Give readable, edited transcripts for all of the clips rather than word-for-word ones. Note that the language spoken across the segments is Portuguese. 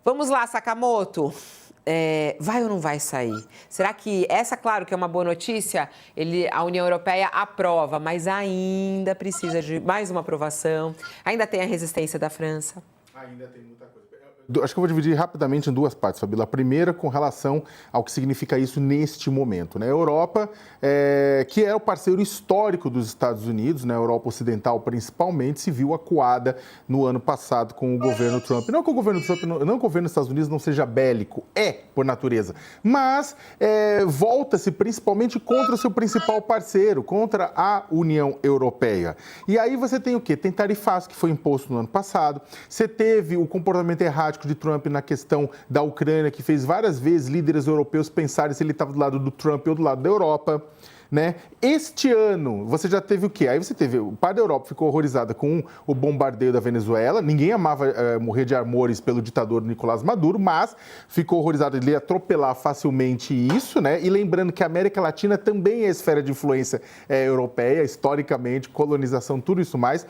Vamos lá, Sakamoto. Vai ou não vai sair? Será que essa, claro, que é uma boa notícia, a União Europeia aprova, mas ainda precisa de mais uma aprovação, ainda tem a resistência da França? Ainda tem muita coisa. Acho que eu vou dividir rapidamente em duas partes, Fabíola. A primeira com relação ao que significa isso neste momento, né? A Europa, que é o parceiro histórico dos Estados Unidos, né? A Europa Ocidental principalmente, se viu acuada no ano passado com o governo Trump. Não que o governo Trump, não que o governo dos Estados Unidos não seja bélico, por natureza, mas volta-se principalmente contra o seu principal parceiro, contra a União Europeia. E aí você tem o quê? Tem tarifaço que foi imposto no ano passado, você teve o comportamento errático de Trump na questão da Ucrânia, que fez várias vezes líderes europeus pensarem se ele estava do lado do Trump ou do lado da Europa, né? Este ano, você já teve o quê? Aí você teve, o parte da Europa ficou horrorizada com o bombardeio da Venezuela, ninguém amava morrer de amores pelo ditador Nicolás Maduro, mas ficou horrorizado de ele atropelar facilmente isso, né? E lembrando que a América Latina também é esfera de influência europeia, historicamente, colonização, tudo isso mais.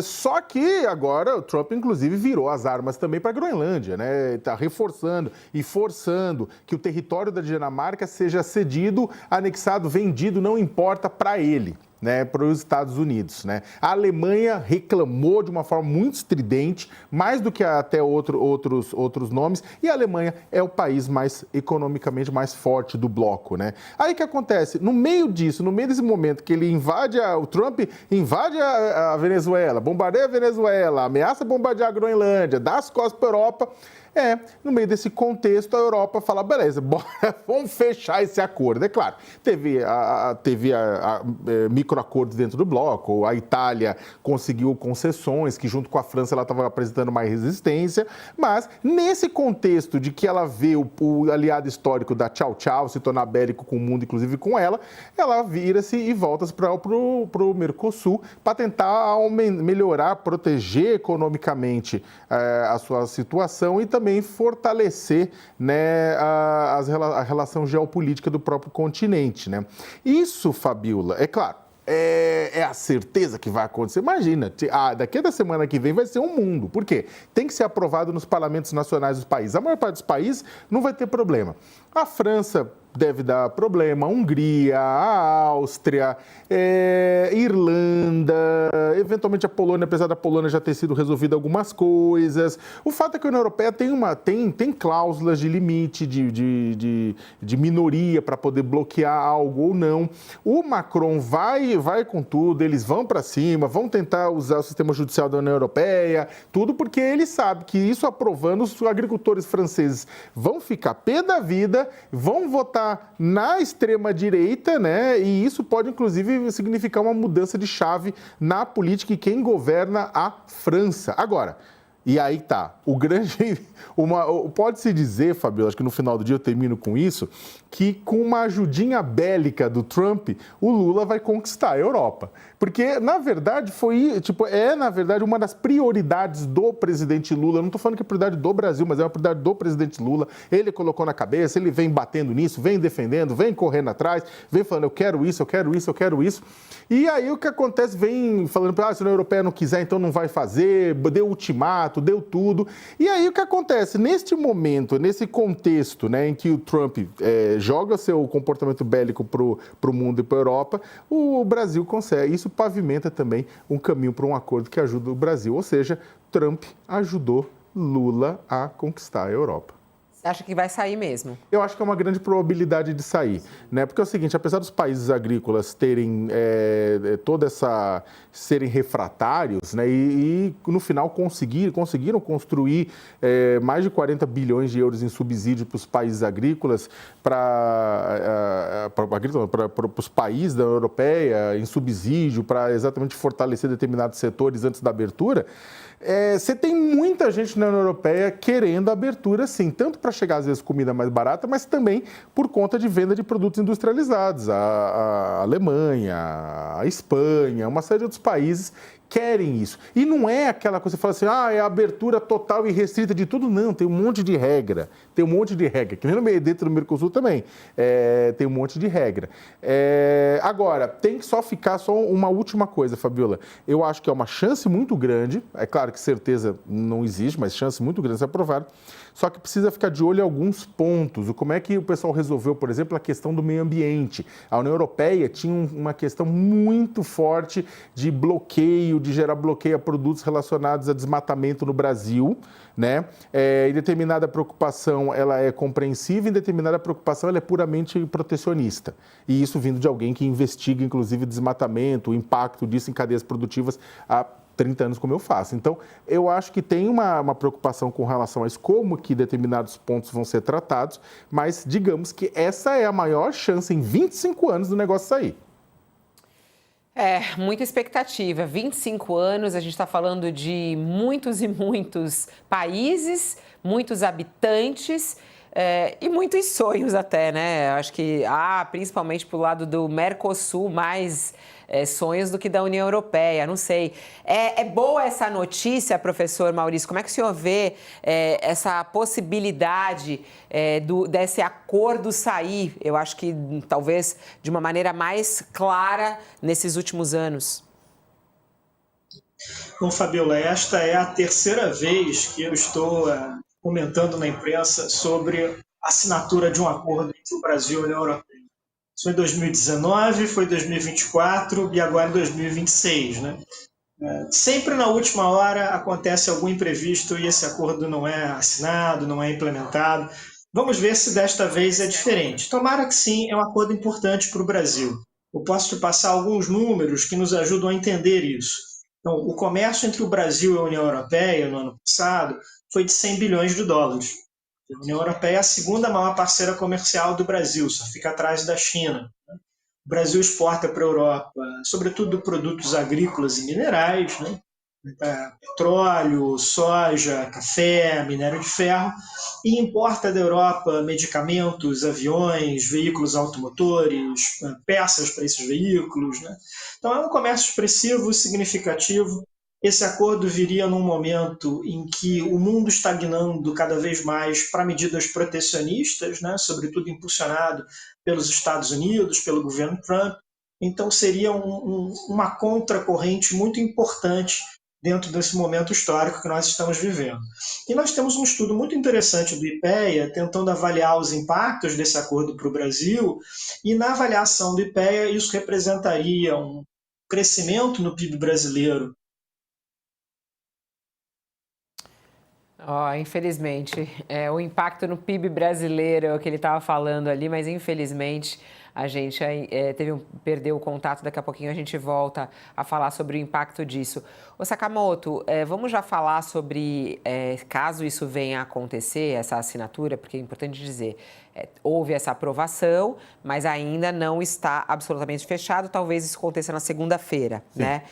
Só que agora o Trump, inclusive, virou as armas também para a Groenlândia, né? Está reforçando e forçando que o território da Dinamarca seja cedido, anexado, vendido, não importa para ele, né, para os Estados Unidos, né? A Alemanha reclamou de uma forma muito estridente, mais do que até outros nomes, e a Alemanha é o país economicamente mais forte do bloco, né? Aí o que acontece? No meio disso, no meio desse momento que ele o Trump invade a Venezuela, bombardeia a Venezuela, ameaça bombardear a Groenlândia, dá as costas para a Europa. No meio desse contexto, a Europa fala, beleza, bora, vamos fechar esse acordo. É claro, teve microacordos dentro do bloco, a Itália conseguiu concessões, que junto com a França ela estava apresentando mais resistência, mas nesse contexto de que ela vê o aliado histórico da Tchau Tchau se tornar bélico com o mundo, inclusive com ela vira-se e volta para o Mercosul para tentar melhorar, proteger economicamente a sua situação e também fortalecer, né, a relação geopolítica do próprio continente, né? Isso, Fabíola, é claro, é a certeza que vai acontecer. Imagina, daqui da semana que vem vai ser um mundo. Por quê? Tem que ser aprovado nos parlamentos nacionais dos países. A maior parte dos países não vai ter problema. A França deve dar problema, a Hungria, a Áustria, Irlanda, eventualmente a Polônia, apesar da Polônia já ter sido resolvida algumas coisas. O fato é que a União Europeia tem cláusulas de limite, de minoria para poder bloquear algo ou não. O Macron vai com tudo, eles vão para cima, vão tentar usar o sistema judicial da União Europeia, tudo porque ele sabe que isso aprovando, os agricultores franceses vão ficar pé da vida, vão votar na extrema-direita, né? E isso pode, inclusive, significar uma mudança de chave na política e quem governa a França. Agora, e aí tá, pode-se dizer, Fabiola, acho que no final do dia eu termino com isso, que com uma ajudinha bélica do Trump, o Lula vai conquistar a Europa. Porque, na verdade, na verdade, uma das prioridades do presidente Lula. Eu não estou falando que é prioridade do Brasil, mas é uma prioridade do presidente Lula. Ele colocou na cabeça, ele vem batendo nisso, vem defendendo, vem correndo atrás, vem falando, eu quero isso, eu quero isso, eu quero isso. E aí o que acontece, vem falando, se a União Europeia não quiser, então não vai fazer, deu ultimato, deu tudo. E aí o que acontece? Neste momento, nesse contexto, né, em que o Trump joga seu comportamento bélico para o mundo e para a Europa, o Brasil consegue. Isso pavimenta também um caminho para um acordo que ajuda o Brasil. Ou seja, Trump ajudou Lula a conquistar a Europa. Você acha que vai sair mesmo? Eu acho que é uma grande probabilidade de sair, né? Porque é o seguinte, apesar dos países agrícolas terem serem refratários, né? E no final conseguiram construir mais de 40 bilhões de euros em subsídio para os países agrícolas, para os países da União Europeia, em subsídio, para exatamente fortalecer determinados setores antes da abertura. Você tem muita gente na União Europeia querendo abertura, sim, tanto para chegar, às vezes, comida mais barata, mas também por conta de venda de produtos industrializados. A Alemanha, a Espanha, uma série de outros países querem isso. E não é aquela coisa que você fala assim, é abertura total e restrita de tudo. Não, tem um monte de regra. Que nem dentro do Mercosul também. Tem um monte de regra. Agora, tem que ficar só uma última coisa, Fabiola. Eu acho que é uma chance muito grande, é claro que certeza não existe, mas chance muito grande de ser aprovado. Só que precisa ficar de olho em alguns pontos. Como é que o pessoal resolveu, por exemplo, a questão do meio ambiente? A União Europeia tinha uma questão muito forte de bloqueio, de gerar bloqueio a produtos relacionados a desmatamento no Brasil, né? Em determinada preocupação ela é compreensível, em determinada preocupação ela é puramente protecionista. E isso vindo de alguém que investiga, inclusive, desmatamento, o impacto disso em cadeias produtivas há 30 anos, como eu faço. Então, eu acho que tem uma preocupação com relação a isso, como que determinados pontos vão ser tratados, mas digamos que essa é a maior chance em 25 anos do negócio sair. Muita expectativa. 25 anos, a gente está falando de muitos e muitos países, muitos habitantes e muitos sonhos até, né? Acho que principalmente para o lado do Mercosul, mais sonhos do que da União Europeia, não sei. É boa essa notícia, professor Maurício? Como é que o senhor vê essa possibilidade desse acordo sair? Eu acho que talvez de uma maneira mais clara nesses últimos anos. Bom, Fabiola, esta é a terceira vez que eu estou comentando na imprensa sobre a assinatura de um acordo entre o Brasil e a União Europeia. Isso foi em 2019, foi em 2024 e agora em 2026, né? Sempre na última hora acontece algum imprevisto e esse acordo não é assinado, não é implementado. Vamos ver se desta vez é diferente. Tomara que sim, é um acordo importante para o Brasil. Eu posso te passar alguns números que nos ajudam a entender isso. Então, o comércio entre o Brasil e a União Europeia no ano passado foi de 100 bilhões de dólares. A União Europeia é a segunda maior parceira comercial do Brasil, só fica atrás da China. O Brasil exporta para a Europa, sobretudo produtos agrícolas e minerais, né? Petróleo, soja, café, minério de ferro, e importa da Europa medicamentos, aviões, veículos automotores, peças para esses veículos, né? Então é um comércio expressivo, significativo. Esse acordo viria num momento em que o mundo estagnando cada vez mais para medidas protecionistas, né, sobretudo impulsionado pelos Estados Unidos, pelo governo Trump. Então seria uma contracorrente muito importante dentro desse momento histórico que nós estamos vivendo. E nós temos um estudo muito interessante do IPEA, tentando avaliar os impactos desse acordo para o Brasil, e na avaliação do IPEA isso representaria um crescimento no PIB brasileiro. Infelizmente, o impacto no PIB brasileiro é o que ele estava falando ali, mas infelizmente a gente perdeu o contato. Daqui a pouquinho a gente volta a falar sobre o impacto disso. Ô Sakamoto, vamos já falar sobre, caso isso venha a acontecer, essa assinatura, porque é importante dizer, houve essa aprovação, mas ainda não está absolutamente fechado, talvez isso aconteça na segunda-feira, né?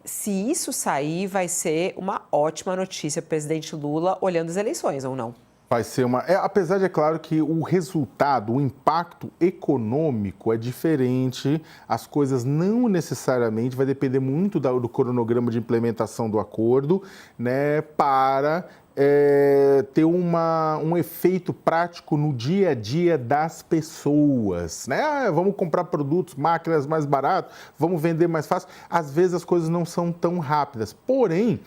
Se isso sair, vai ser uma ótima notícia para o presidente Lula olhando as eleições, ou não? Vai ser apesar de, é claro, que o resultado, o impacto econômico é diferente, as coisas não necessariamente, vai depender muito do cronograma de implementação do acordo, né, para ter um efeito prático no dia a dia das pessoas, né? Vamos comprar produtos, máquinas mais baratos, vamos vender mais fácil. Às vezes as coisas não são tão rápidas, porém,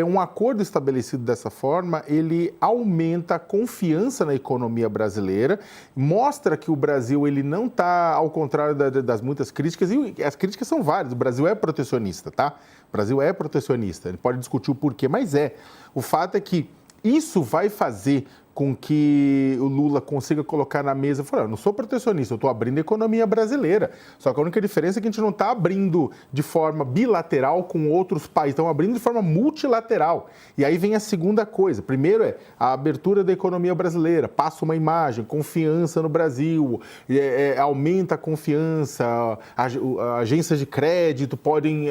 um acordo estabelecido dessa forma, ele aumenta a confiança na economia brasileira, mostra que o Brasil ele não está, ao contrário das muitas críticas, e as críticas são várias, o Brasil é protecionista, tá? O Brasil é protecionista, ele pode discutir o porquê, mas é. O fato é que isso vai fazer com que o Lula consiga colocar na mesa, falar, eu não sou protecionista, eu estou abrindo a economia brasileira. Só que a única diferença é que a gente não está abrindo de forma bilateral com outros países, estamos abrindo de forma multilateral. E aí vem a segunda coisa. Primeiro a abertura da economia brasileira, passa uma imagem, confiança no Brasil, aumenta a confiança, agências de crédito podem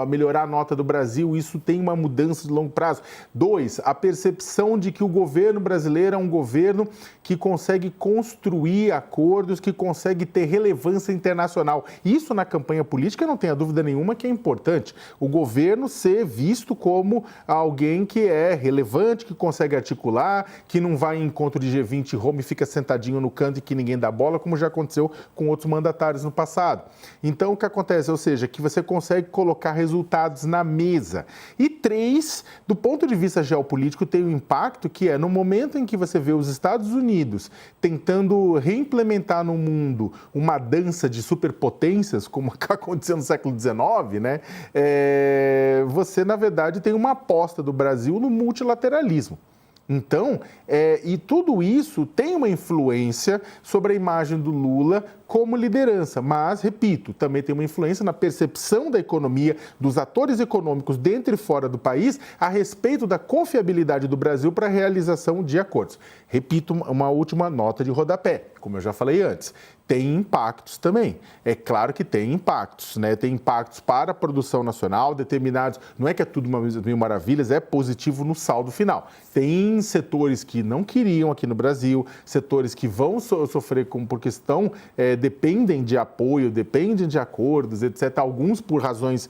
melhorar a nota do Brasil, isso tem uma mudança de longo prazo. 2, a percepção de que o governo brasileiro brasileira é um governo que consegue construir acordos, que consegue ter relevância internacional. Isso na campanha política, não tenha dúvida nenhuma que é importante. O governo ser visto como alguém que é relevante, que consegue articular, que não vai em encontro de G20 e Roma e fica sentadinho no canto e que ninguém dá bola, como já aconteceu com outros mandatários no passado. Então, o que acontece? Ou seja, que você consegue colocar resultados na mesa. E 3, do ponto de vista geopolítico, tem um impacto que é no momento em que você vê os Estados Unidos tentando reimplementar no mundo uma dança de superpotências, como aconteceu no século XIX, né? Você, na verdade, tem uma aposta do Brasil no multilateralismo. Então, e tudo isso tem uma influência sobre a imagem do Lula como liderança, mas, repito, também tem uma influência na percepção da economia, dos atores econômicos dentro e fora do país, a respeito da confiabilidade do Brasil para a realização de acordos. Repito, uma última nota de rodapé, como eu já falei antes. Tem impactos também. É claro que tem impactos, né? Tem impactos para a produção nacional, determinados. Não é que é tudo mil maravilhas, é positivo no saldo final. Tem setores que não queriam aqui no Brasil, setores que vão sofrer porque dependem de apoio, dependem de acordos, etc. Alguns por razões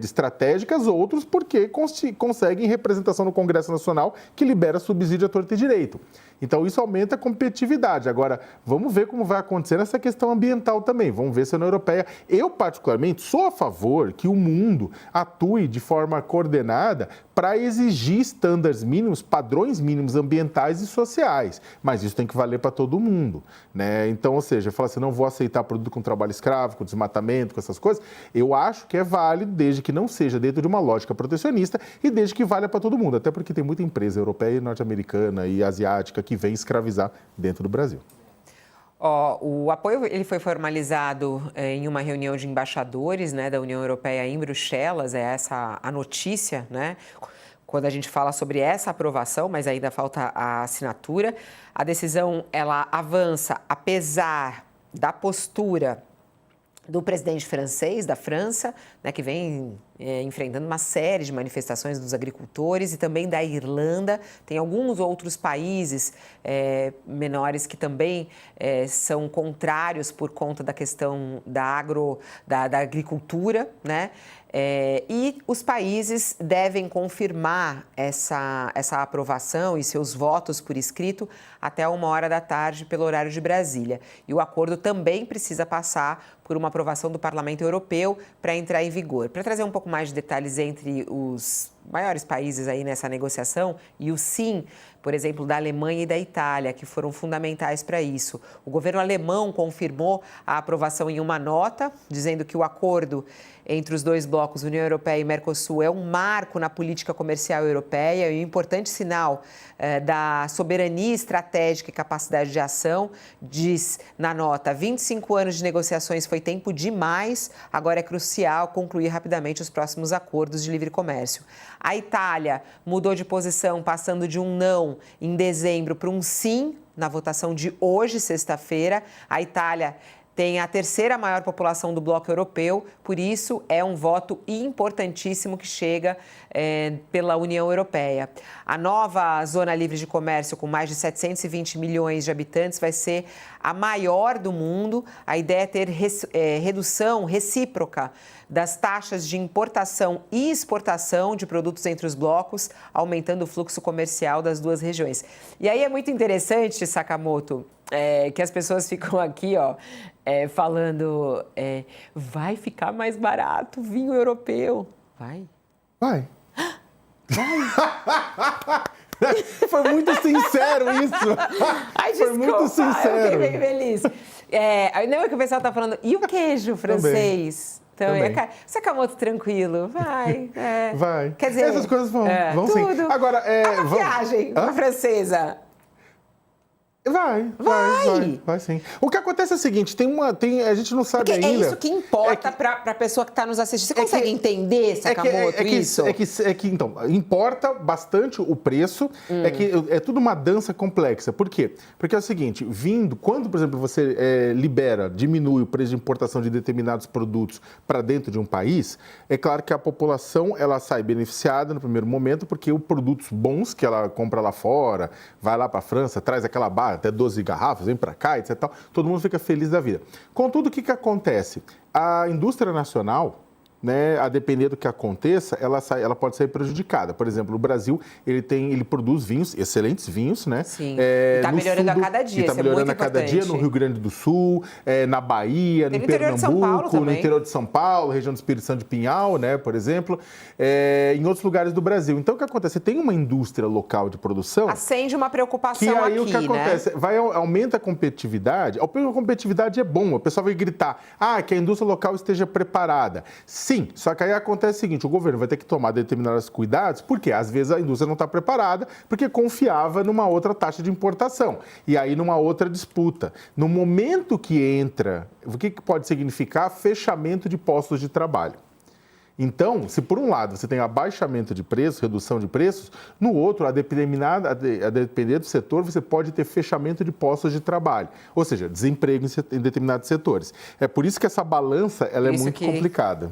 estratégicas, outros porque conseguem representação no Congresso Nacional que libera subsídio à torta e direito. Então, isso aumenta a competitividade. Agora, vamos ver como vai acontecer nessa questão ambiental também. Vamos ver se a União Europeia... Eu, particularmente, sou a favor que o mundo atue de forma coordenada para exigir estándares mínimos, padrões mínimos ambientais e sociais. Mas isso tem que valer para todo mundo, né? Então, ou seja, falar assim, não vou aceitar produto com trabalho escravo, com desmatamento, com essas coisas. Eu acho que é válido, desde que não seja dentro de uma lógica protecionista e desde que valha para todo mundo. Até porque tem muita empresa europeia, norte-americana e asiática que vem escravizar dentro do Brasil. O apoio ele foi formalizado em uma reunião de embaixadores, né, da União Europeia em Bruxelas, é essa a notícia, né? Quando a gente fala sobre essa aprovação, mas ainda falta a assinatura. A decisão ela avança apesar da postura do presidente francês, da França, né, que vem enfrentando uma série de manifestações dos agricultores, e também da Irlanda. Tem alguns outros países menores que também são contrários por conta da questão da agricultura, né? E os países devem confirmar essa aprovação e seus votos por escrito até 13h pelo horário de Brasília. E o acordo também precisa passar por uma aprovação do Parlamento Europeu para entrar em vigor. Para trazer um pouco mais de detalhes entre os maiores países aí nessa negociação e o sim, por exemplo, da Alemanha e da Itália, que foram fundamentais para isso. O governo alemão confirmou a aprovação em uma nota, dizendo que o acordo entre os dois blocos, União Europeia e Mercosul, é um marco na política comercial europeia e um importante sinal da soberania estratégica e capacidade de ação. Diz na nota, 25 anos de negociações foi tempo demais, agora é crucial concluir rapidamente os próximos acordos de livre comércio. A Itália mudou de posição, passando de um não em dezembro para um sim na votação de hoje, sexta-feira. A Itália tem a terceira maior população do bloco europeu, por isso é um voto importantíssimo que chega pela União Europeia. A nova zona livre de comércio, com mais de 720 milhões de habitantes, vai ser a maior do mundo. A ideia é ter redução recíproca das taxas de importação e exportação de produtos entre os blocos, aumentando o fluxo comercial das duas regiões. E aí é muito interessante, Sakamoto, que as pessoas ficam aqui, falando, vai ficar mais barato o vinho europeu. Vai. Vai. Foi muito sincero isso. Ai, desculpa, foi muito sincero. Eu fiquei bem feliz. Não é que o pessoal está falando, e o queijo francês? Também. Sakamoto, tranquilo, vai. Vai. Quer dizer, essas coisas vão tudo. sim. Agora, viagem, a francesa. Vai sim. O que acontece é o seguinte, a gente não sabe porque ainda... É isso que importa para a pessoa que está nos assistindo. Você consegue entender, Sakamoto, isso? Então, importa bastante o preço, é tudo uma dança complexa. Por quê? Porque é o seguinte, quando, por exemplo, você diminui o preço de importação de determinados produtos para dentro de um país, é claro que a população, ela sai beneficiada no primeiro momento, porque os produtos bons que ela compra lá fora, vai lá para a França, traz aquela barra, até 12 garrafas, vem para cá, etc. Todo mundo fica feliz da vida. Contudo, o que acontece? A indústria nacional, né, a depender do que aconteça, ela pode sair prejudicada. Por exemplo, o Brasil, ele produz vinhos, excelentes vinhos, né? Sim, está melhorando a cada dia, está melhorando a cada dia no Rio Grande do Sul, na Bahia, no Pernambuco, no interior de São Paulo, região do Espírito Santo de Pinhal, né, por exemplo, em outros lugares do Brasil. Então, o que acontece? Você tem uma indústria local de produção... Acende uma preocupação que aí aqui, o que acontece? Né? Aumenta a competitividade. A competitividade é bom, o pessoal vai gritar, que a indústria local esteja preparada. Sim, só que aí acontece o seguinte, o governo vai ter que tomar determinados cuidados, porque às vezes a indústria não está preparada, porque confiava numa outra taxa de importação, e aí numa outra disputa. No momento que entra, o que pode significar? Fechamento de postos de trabalho. Então, se por um lado você tem abaixamento de preços, redução de preços, no outro, a depender do setor, você pode ter fechamento de postos de trabalho, ou seja, desemprego em determinados setores. É por isso que essa balança ela é muito complicada.